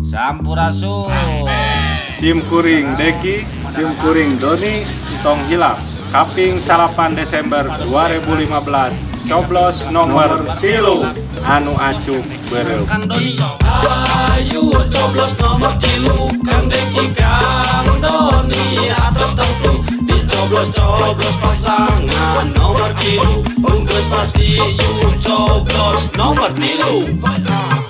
Sampurasun. Sim kuring Deki, sim kuring Doni, tong hilap. Kaping 8 Desember 2015. Coblos nomor 3 anu acuk bereu. Kang Doni. Ayo coblos nomor 3 Kang Deki Kang Doni atas tentu dicoblos-coblos pasangan nomor 3 unggus pasti you coblos nomor 3.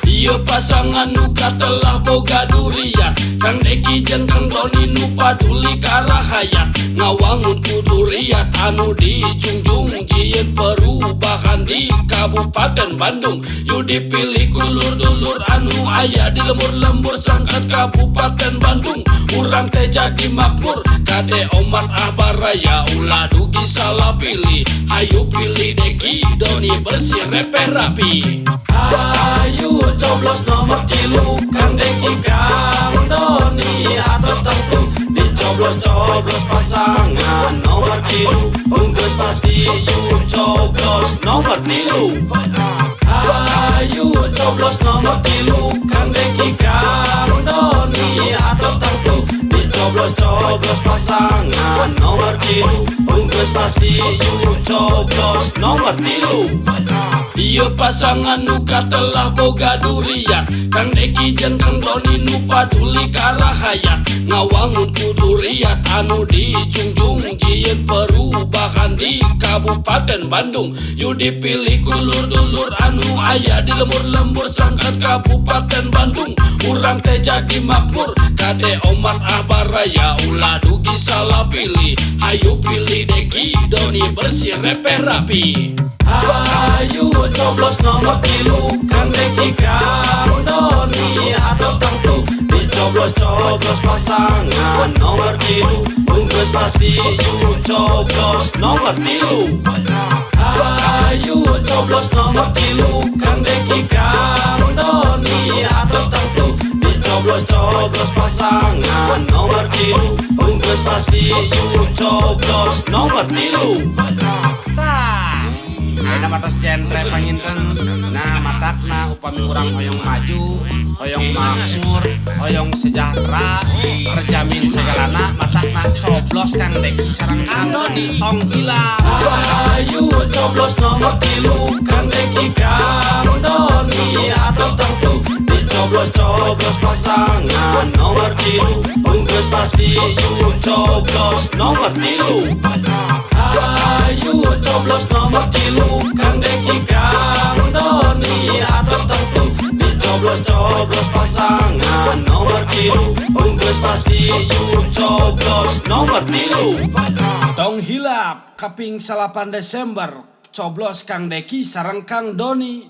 Ieu pasangan nuka telah boga duriat Kang Deki jeung Kang Doni nu paduli karahayat ngawangun kudu riat anu dijunjung jieun perubahan di Kabupaten Bandung. Yu dipilih kulur-dulur anu aya di lembur-lembur sangkat Kabupaten Bandung. Urang teh jadi makmur kade omat baraya ulah dugi salah pilih. Ayo pilih Deki Doni bersih repeh rapi. Ayo coblos nomor 3 Kang Deki Kang Doni atas tentu dicoblos-coblos pasangan nomor 3 unggus pasti you coblos nomor 3. Ayo coblos nomor 3 Kang Deki Kang Doni atas tentu dicoblos-coblos pasangan nomor 3 unggus pasti you coblos nomor 3. Ieu pasangan nuka telah boga duriat Kang Deki jeung Kang Doni nu paduli karahayat ngawangun kudu riat anu dijunjung jieun perubahan di Kabupaten Bandung. Yu dipilih kulur-dulur anu aya di lembur-lembur sangkat Kabupaten Bandung. Urang teh jadi makmur kade omat baraya ulah dugi salah pilih. Ayo pilih Deki Doni bersih repeh rapi. Ayo coblos nomor 3 Kang Deki Kang Doni atas tentu dicoblos-coblos pasangan nomor 3 unggus pasti you coblos nomor 3. Ayo coblos nomor 3 Kang Deki Kang Doni atas tentu dicoblos-coblos pasangan nomor 3 unggus pasti you coblos nomor 3. Ayeuna matos centre panginten. Nah matakna upami urang hoyong maju, hoyong makmur, hoyong sejahtera, terjamin segalana, matakna coblos Kang Deki sareng Kang Doni tong gila. Ayo coblos nomor 3 Kang Deki Kang Doni atas tentu dicoblos-coblos pasangan nomor 3 unggus pasti you coblos nomor 3. Ayo coblos nomor 3 Kang Deki Kang Doni atas tentu dicoblos-coblos pasangan nomor 3 unggus pasti you coblos nomor 3. Tong hilap kaping 8 Desember coblos Kang Deki sareng Kang Doni